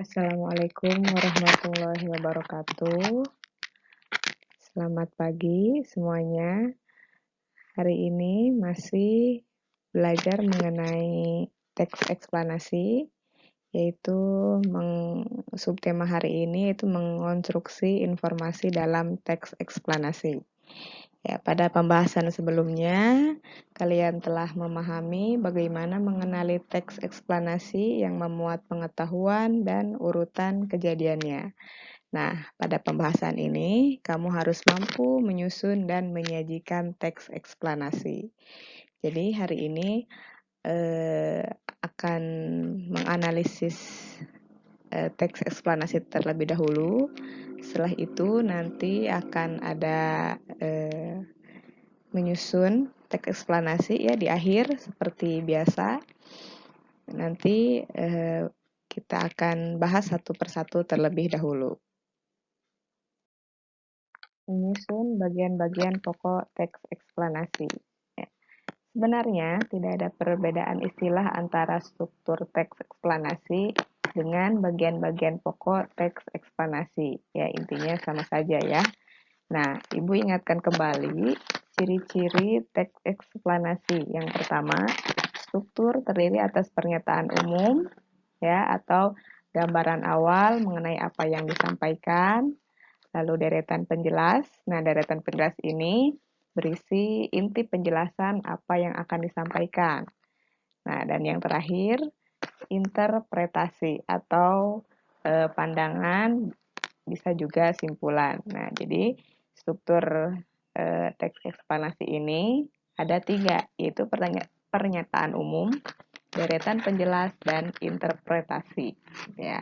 Assalamualaikum warahmatullahi wabarakatuh. Selamat pagi semuanya. Hari ini masih belajar mengenai teks eksplanasi, yaitu subtema hari ini yaitu mengonstruksi informasi dalam teks eksplanasi. Ya, pada pembahasan sebelumnya, kalian telah memahami bagaimana mengenali teks eksplanasi yang memuat pengetahuan dan urutan kejadiannya. Nah, pada pembahasan ini, kamu harus mampu menyusun dan menyajikan teks eksplanasi. Jadi, hari ini akan menganalisis teks eksplanasi terlebih dahulu. Setelah itu nanti akan ada menyusun teks eksplanasi ya di akhir seperti biasa. Nanti kita akan bahas satu persatu terlebih dahulu. Menyusun bagian-bagian pokok teks eksplanasi. Ya. Sebenarnya tidak ada perbedaan istilah antara struktur teks eksplanasi dengan bagian-bagian pokok teks eksplanasi. Ya, intinya sama saja ya. Nah, Ibu ingatkan kembali ciri-ciri teks eksplanasi. Yang pertama, struktur terdiri atas pernyataan umum ya atau gambaran awal mengenai apa yang disampaikan, lalu deretan penjelas. Nah, deretan penjelas ini berisi inti penjelasan apa yang akan disampaikan. Nah, dan yang terakhir, interpretasi atau pandangan, bisa juga simpulan. Nah, jadi struktur teks eksplanasi ini ada 3, yaitu pernyataan umum, deretan penjelas, dan interpretasi. Ya,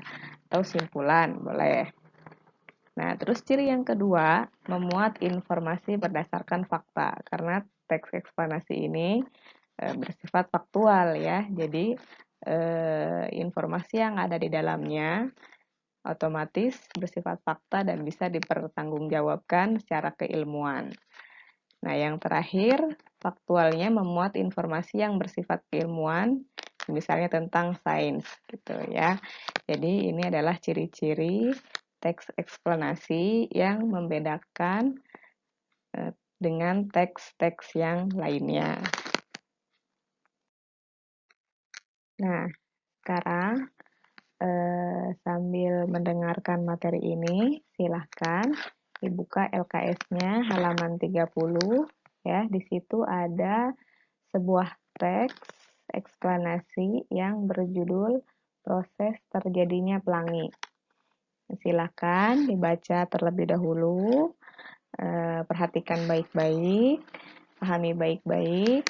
atau simpulan, boleh. Nah, terus ciri yang kedua, memuat informasi berdasarkan fakta. Karena teks eksplanasi ini bersifat faktual ya. Jadi informasi yang ada di dalamnya otomatis bersifat fakta dan bisa dipertanggungjawabkan secara keilmuan. Nah, yang terakhir, faktualnya memuat informasi yang bersifat keilmuan, misalnya tentang sains gitu ya. Jadi ini adalah ciri-ciri teks eksplanasi yang membedakan dengan teks-teks yang lainnya. Nah, sekarang sambil mendengarkan materi ini, silahkan dibuka LKS-nya halaman 30 ya. Di situ ada sebuah teks eksplanasi yang berjudul proses terjadinya pelangi. Silahkan dibaca terlebih dahulu, perhatikan baik-baik, pahami baik-baik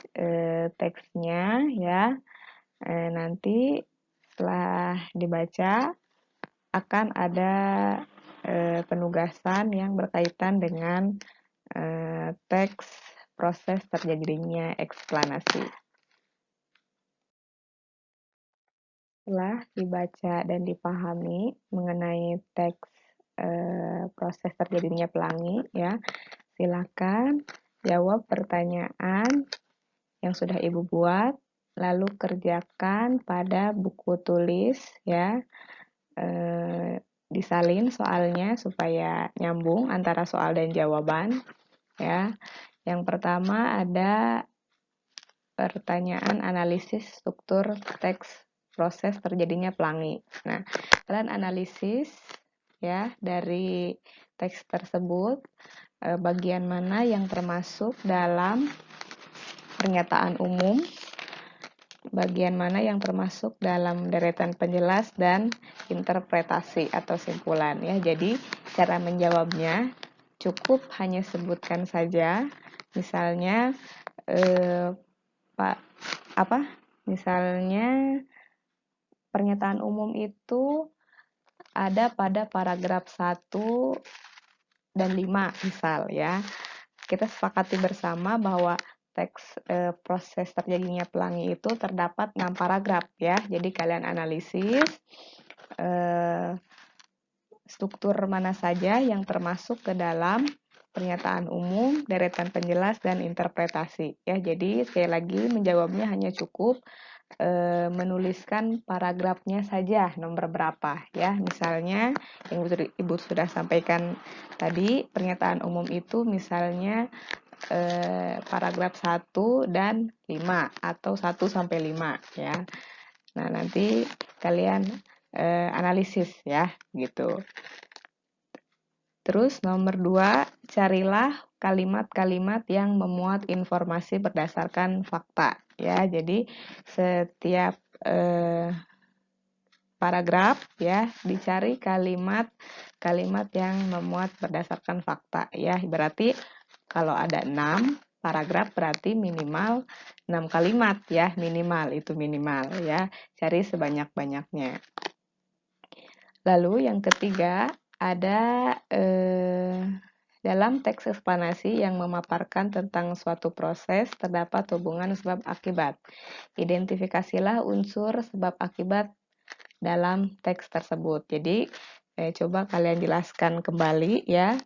teksnya ya. Nanti setelah dibaca akan ada penugasan yang berkaitan dengan teks proses terjadinya eksplanasi. Setelah dibaca dan dipahami mengenai teks proses terjadinya pelangi ya, silakan jawab pertanyaan yang sudah Ibu buat, lalu kerjakan pada buku tulis ya. Disalin soalnya supaya nyambung antara soal dan jawaban ya. Yang pertama ada pertanyaan analisis struktur teks proses terjadinya pelangi. Nah, kalian analisis ya dari teks tersebut bagian mana yang termasuk dalam pernyataan umum, bagian mana yang termasuk dalam deretan penjelas dan interpretasi atau simpulan ya. Jadi cara menjawabnya cukup hanya sebutkan saja, misalnya misalnya pernyataan umum itu ada pada paragraf 1 dan 5 misal ya. Kita sepakati bersama bahwa teks proses terjadinya pelangi itu terdapat 6 paragraf ya. Jadi kalian analisis struktur mana saja yang termasuk ke dalam pernyataan umum, deretan penjelas, dan interpretasi ya. Jadi sekali lagi menjawabnya hanya cukup menuliskan paragrafnya saja nomor berapa ya. Misalnya yang Ibu sudah sampaikan tadi, pernyataan umum itu misalnya paragraf 1 dan 5 atau 1 sampai 5 ya. Nah, nanti kalian analisis ya gitu. Terus nomor 2, carilah kalimat-kalimat yang memuat informasi berdasarkan fakta ya. Jadi setiap paragraf ya dicari kalimat-kalimat yang memuat berdasarkan fakta ya. Berarti kalau ada 6 paragraf berarti minimal 6 kalimat ya, minimal itu minimal ya. Cari sebanyak-banyaknya. Lalu yang ketiga ada dalam teks eksplanasi yang memaparkan tentang suatu proses terdapat hubungan sebab akibat. Identifikasilah unsur sebab akibat dalam teks tersebut. Jadi coba kalian jelaskan kembali ya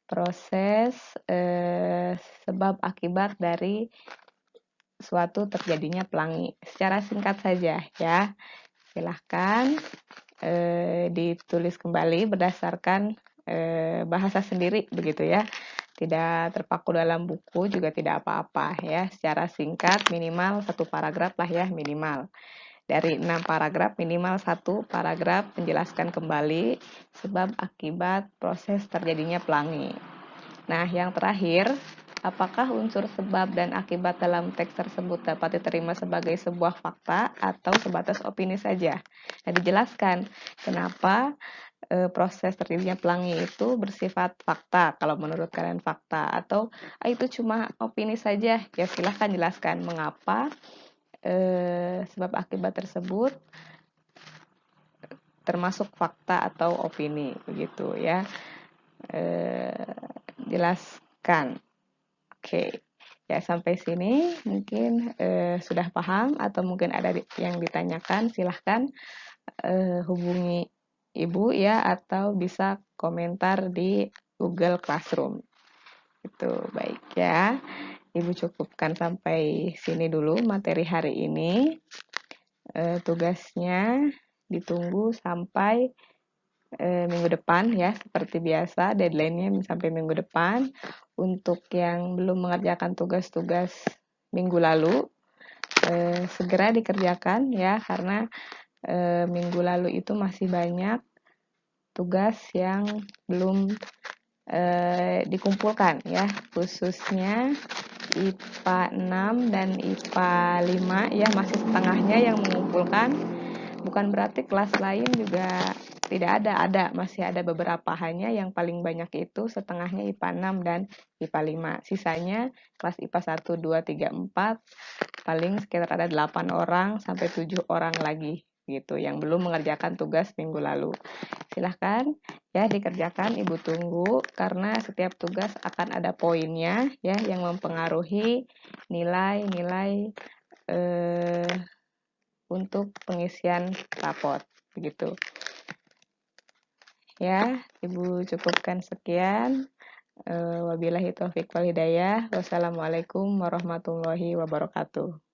proses sebab akibat dari suatu terjadinya pelangi. Secara singkat saja ya. Silahkan ditulis kembali berdasarkan bahasa sendiri begitu ya. Tidak terpaku dalam buku juga tidak apa-apa ya. Secara singkat minimal 1 paragraf lah ya minimal. Dari 6 paragraf minimal 1 paragraf menjelaskan kembali sebab akibat proses terjadinya pelangi. Nah, yang terakhir, apakah unsur sebab dan akibat dalam teks tersebut dapat diterima sebagai sebuah fakta atau sebatas opini saja? Nah, dijelaskan kenapa proses terjadinya pelangi itu bersifat fakta, kalau menurut kalian fakta, atau itu cuma opini saja. Ya silahkan jelaskan mengapa sebab akibat tersebut termasuk fakta atau opini begitu ya. Jelaskan. Oke. Ya sampai sini mungkin sudah paham atau mungkin ada yang ditanyakan, silahkan hubungi Ibu ya atau bisa komentar di Google Classroom. Itu baik ya. Ibu cukupkan sampai sini dulu materi hari ini. Tugasnya ditunggu sampai minggu depan ya, seperti biasa deadline-nya sampai minggu depan. Untuk yang belum mengerjakan tugas-tugas minggu lalu segera dikerjakan ya, karena minggu lalu itu masih banyak tugas yang belum dikumpulkan ya, khususnya IPA 6 dan IPA 5 ya, masih setengahnya yang mengumpulkan. Bukan berarti kelas lain juga tidak ada, masih ada beberapa, hanya yang paling banyak itu setengahnya IPA 6 dan IPA 5. Sisanya kelas IPA 1, 2, 3, 4 paling sekitar ada 8 orang sampai 7 orang lagi gitu yang belum mengerjakan tugas minggu lalu. Silahkan ya dikerjakan, Ibu tunggu, karena setiap tugas akan ada poinnya ya yang mempengaruhi nilai-nilai untuk pengisian rapot begitu. Ya, Ibu cukupkan sekian. Wabillahi taufiq wal hidayah. Wassalamualaikum warahmatullahi wabarakatuh.